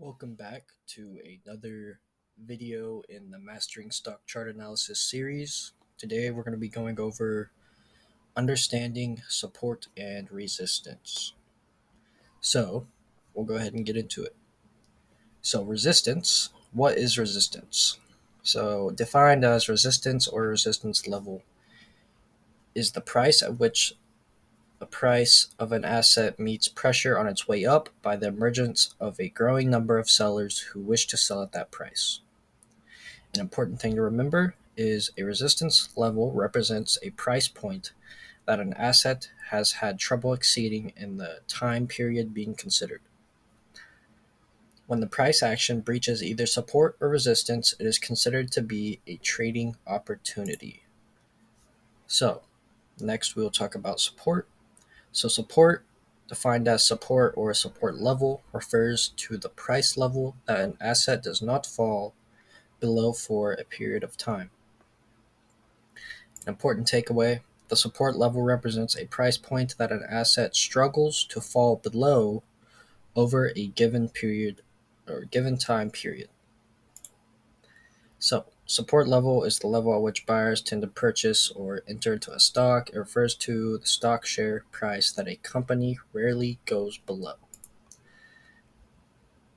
Welcome back to another video in the Mastering Stock Chart Analysis series. Today we're going to be going over understanding support and resistance. So we'll go ahead and get into it. So resistance, what is resistance? So defined as resistance or resistance level is the price at which the price of an asset meets pressure on its way up by the emergence of a growing number of sellers who wish to sell at that price. An important thing to remember is a resistance level represents a price point that an asset has had trouble exceeding in the time period being considered. When the price action breaches either support or resistance, it is considered to be a trading opportunity. So, next we'll talk about support. So, support, defined as support or a support level, refers to the price level that an asset does not fall below for a period of time. An important takeaway, the support level represents a price point that an asset struggles to fall below over a given period or given time period. So, support level is the level at which buyers tend to purchase or enter into a stock. It refers to the stock share price that a company rarely goes below.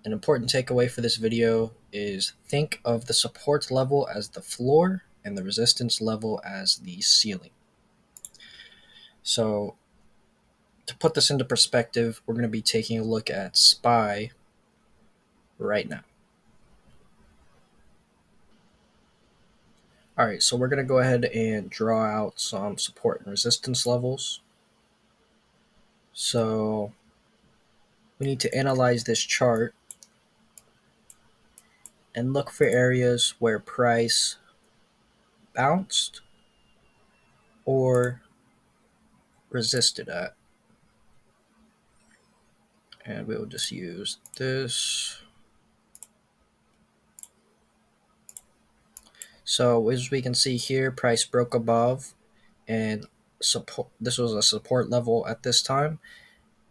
An important takeaway for this video is think of the support level as the floor and the resistance level as the ceiling. So, to put this into perspective, we're going to be taking a look at SPY right now. All right, so we're going to go ahead and draw out some support and resistance levels. So we need to analyze this chart and look for areas where price bounced or resisted at. And we'll just use this. So as we can see here, price broke above and support. This was a support level at this time,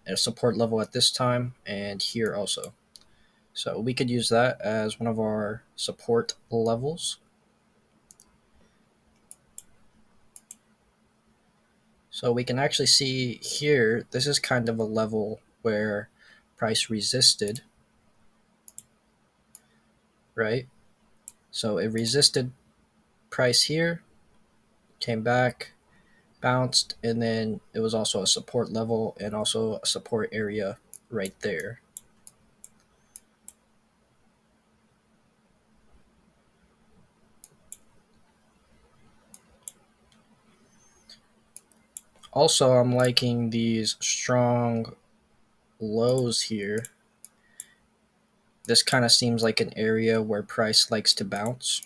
and a support level at this time, and here also. So we could use that as one of our support levels. So we can actually see here, this is kind of a level where price resisted, right? So it resisted price here, came back, bounced, and then it was also a support level and also a support area right there. Also, I'm liking these strong lows here. This kind of seems like an area where price likes to bounce.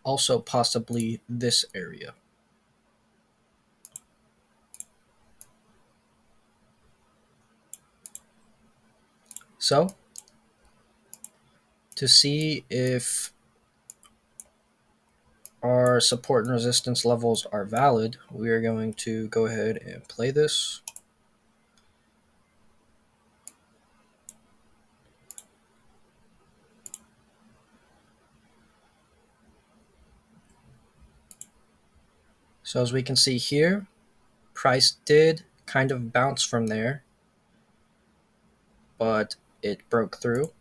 Also possibly this area. So to see if our support and resistance levels are valid, we are going to go ahead and play this. So as we can see here, price did kind of bounce from there, but it broke through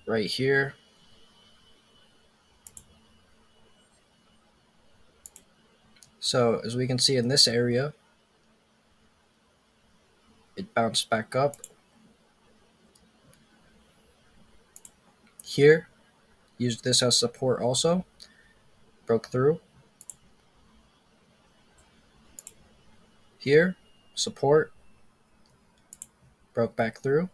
right here. So as we can see in this area, it bounced back up. Here, used this as support also, broke through. Here, support, broke back through.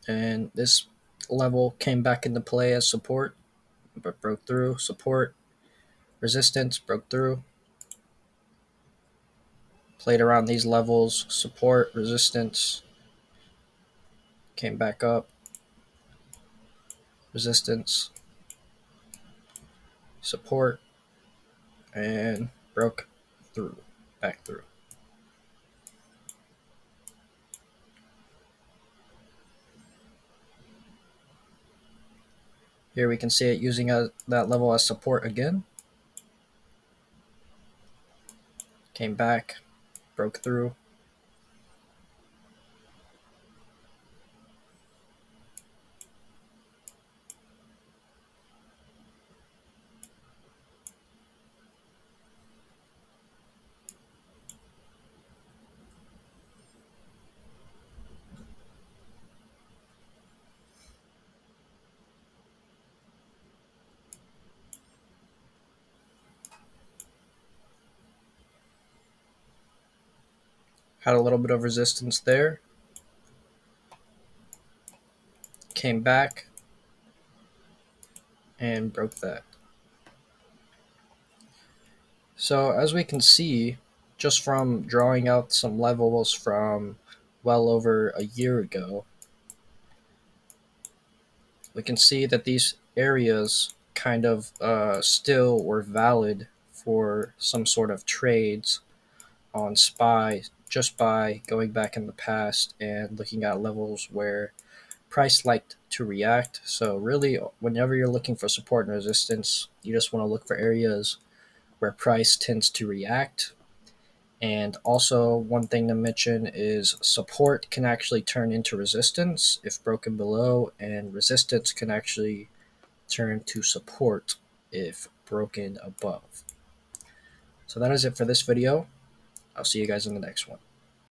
and this level came back into play as support, but broke through. Support, resistance, broke through. Played around these levels, support, resistance, came back up, resistance, support, and broke through, back through. Here we can see it using that level as support again. Came back, broke through. Had a little bit of resistance there. Came back and broke that. So as we can see, just from drawing out some levels from well over a year ago, we can see that these areas kind of still were valid for some sort of trades on SPY just by going back in the past and looking at levels where price liked to react. So really, whenever you're looking for support and resistance, you just want to look for areas where price tends to react. And also, one thing to mention is support can actually turn into resistance if broken below, and resistance can actually turn to support if broken above. So that is it for this video. I'll see you guys in the next one.